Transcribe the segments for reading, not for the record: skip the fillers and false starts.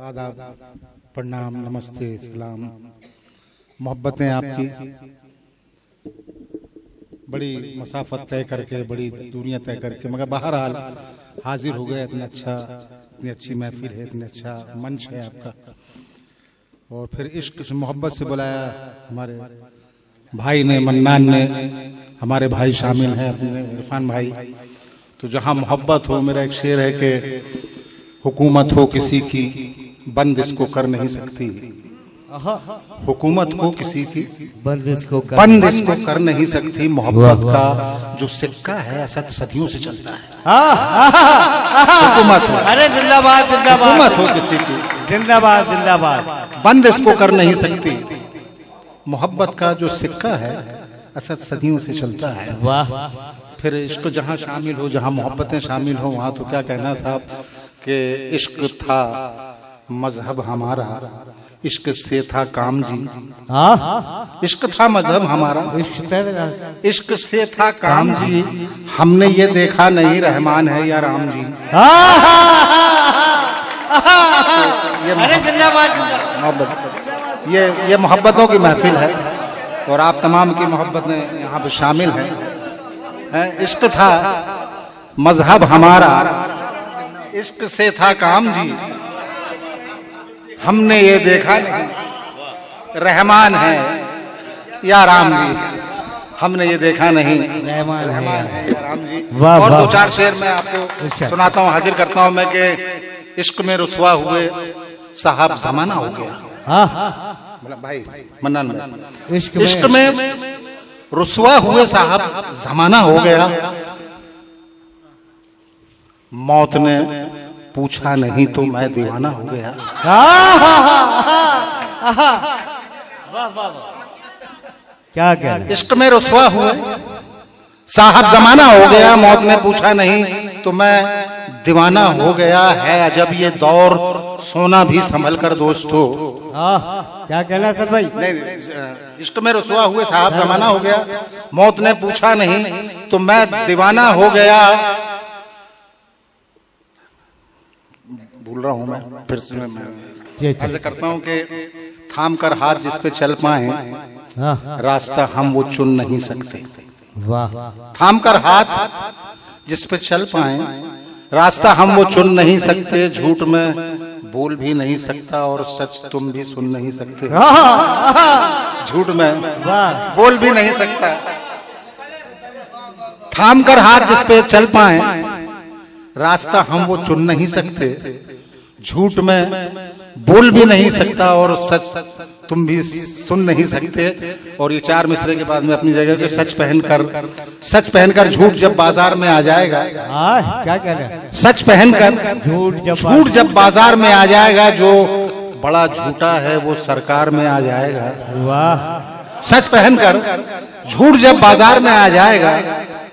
आदाब, प्रणाम, नमस्ते, सलाम। मोहब्बतें आपकी बड़ी मसाफत तय करके, बड़ी दूरियां तय करके, मगर बहरहाल हाजिर हो गए। इतना अच्छा, इतनी अच्छी महफिल है, इतना अच्छा मंच है आपका, और फिर इश्क से मोहब्बत से बुलाया हमारे भाई ने, मन्नान ने। हमारे भाई शामिल हैं अपने इरफान भाई। तो जहां मोहब्बत हो, मेरा एक शेर है कि हुकूमत हो किसी की, बंद इसको कर नहीं सकती। हुकूमत हो किसी की, बंद इसको कर नहीं सकती। मोहब्बत का जो सिक्का है असद सदियों से चलता है। हुकूमत हो, अरे जिंदाबाद जिंदाबाद। हुकूमत हो किसी की, जिंदाबाद जिंदाबाद, बंद इसको कर नहीं सकती। मोहब्बत का जो सिक्का है असद सदियों से चलता है। वाह। फिर इश्क जहाँ शामिल हो, जहाँ मोहब्बतें शामिल हो, वहाँ तो क्या कहना साहब कि इश्क था मजहब हमारा, इश्क से था काम जी। इश्क था मजहब हमारा, इश्क से था काम जी। हमने ये देखा नहीं रहमान है या राम जी। अरे जिंदाबाद मोहब्बत, ये मोहब्बतों की महफिल है और आप तमाम की मोहब्बतें यहाँ पे शामिल हैं। इश्क था मजहब हमारा, इश्क से था काम जी। हमने ये देखा नहीं रहमान है या राम जी। हमने ये देखा नहीं रहमान है या राम जी। और दो चार शेर मैं आपको सुनाता हूँ, हाजिर करता हूँ मैं कि इश्क में रुसवा हुए साहब जमाना हो गया। मतलब भाई मन्नान भाई, इश्क में रुसवा हुए साहब जमाना हो गया। मौत ने पूछा नहीं तो मैं दीवाना हो गया। क्या क्या इश्क में रुसवा हुए साहब जमाना हो गया। मौत ने पूछा नहीं तो मैं दीवाना हो गया। है अजब ये दौर, सोना भी संभल कर दोस्तों। क्या कहना सर भाई? नहीं, इश्क में रुसवा हुए साहब जमाना हो गया। मौत ने पूछा नहीं तो मैं दीवाना हो गया। भूल रहा हूं मैं, फिर से मैं अर्ज करता हूं कि थाम कर हाथ जिस पे चल पाए, रास्ता हम वो चुन नहीं सकते। वाह। थाम कर हाथ जिस पे चल पाए, रास्ता हम वो चुन नहीं सकते। झूठ में बोल भी नहीं सकता और सच तुम भी सुन नहीं सकते। झूठ में बोल भी नहीं सकता। थाम कर हाथ जिस पे चल पाए, रास्ता हम वो चुन नहीं सकते। झूठ में बोल भी नहीं सकता और सच तुम भी सुन नहीं सकते। और ये चार मिसरे के बाद में अपनी जगह पे सच पहनकर झूठ जब बाजार में आ जाएगा। क्या कह रहे हैं? सच पहनकर झूठ जब बाजार में आ जाएगा, जो बड़ा झूठा है वो सरकार में आ जाएगा। वाह। सच पहनकर झूठ जब बाजार में आ जाएगा,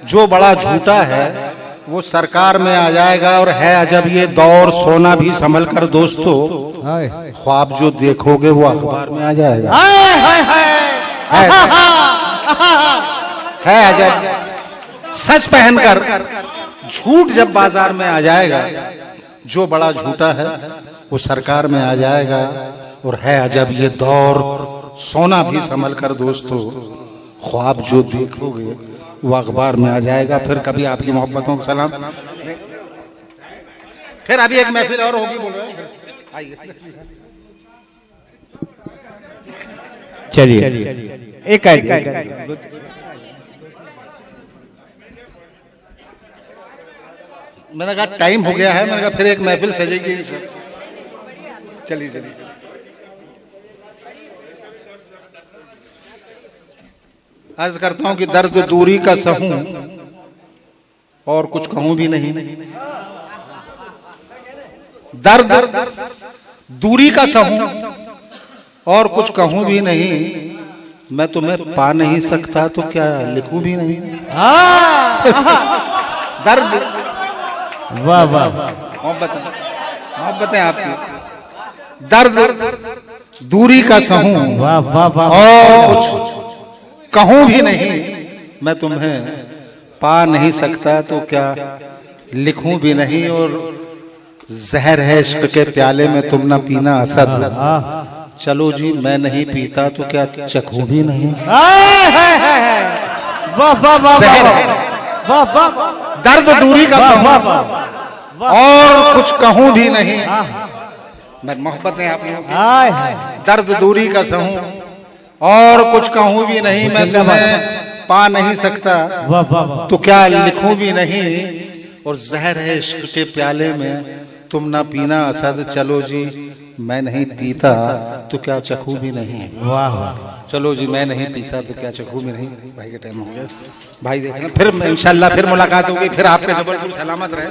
जो बड़ा झूठा है वो सरकार में आ जाएगा। और है अजब ये दौर, सोना भी संभल कर दोस्तों। ख्वाब जो देखोगे वो अखबार में आ जाएगा। है अजब सच पहनकर झूठ जब बाजार में आ जाएगा, जो बड़ा झूठा है वो सरकार में आ जाएगा। और है अजब ये दौर, सोना भी संभल कर दोस्तों। ख्वाब जो देखोगे वो अखबार में आ जाएगा। फिर कभी आपकी मोहब्बतों को सलाम। फिर अभी एक महफिल और होगी, बोल रहे आइए। चलिए एक मैंने कहा टाइम हो गया है, मैंने कहा फिर एक महफिल सजेगी। चलिए अर्ज करता हूं कि दर्द दूरी का सहूं और कुछ कहूं भी नहीं। दर्द दूरी का सहूं और कुछ कहूं भी नहीं। मैं तुम्हें पा नहीं सकता तो क्या लिखूं भी नहीं। दर्द। वाह वाह, मोहब्बतें आपकी। दर्द दूरी का सहूं, वाह वाह वाह, और कुछ कहूं भी नहीं। मैं तुम्हें पा नहीं सकता तो क्या लिखूं भी नहीं। और जहर है इश्क के प्याले में तुम ना पीना असद, चलो जी मैं नहीं पीता तो क्या चखूं भी नहीं। दर्द दूरी का सबब और कुछ कहूं भी नहीं। मैं मोहब्बत है आप लोगों की। दर्द दूरी का सहूं और कुछ कहूं भी नहीं, मैं तुम्हें पा नहीं सकता तो क्या लिखूं भी नहीं। और जहर है इश्क के प्याले में तुम ना पीना असद, चलो जी मैं नहीं पीता तो क्या चखूं भी नहीं। वाह वाह, चलो जी मैं नहीं पीता तो क्या चखूं भी नहीं। भाई का टाइम हो गया, भाई देखना फिर इंशाल्लाह फिर मुलाकात होगी, फिर आपके जबलपुर सलामत रहे।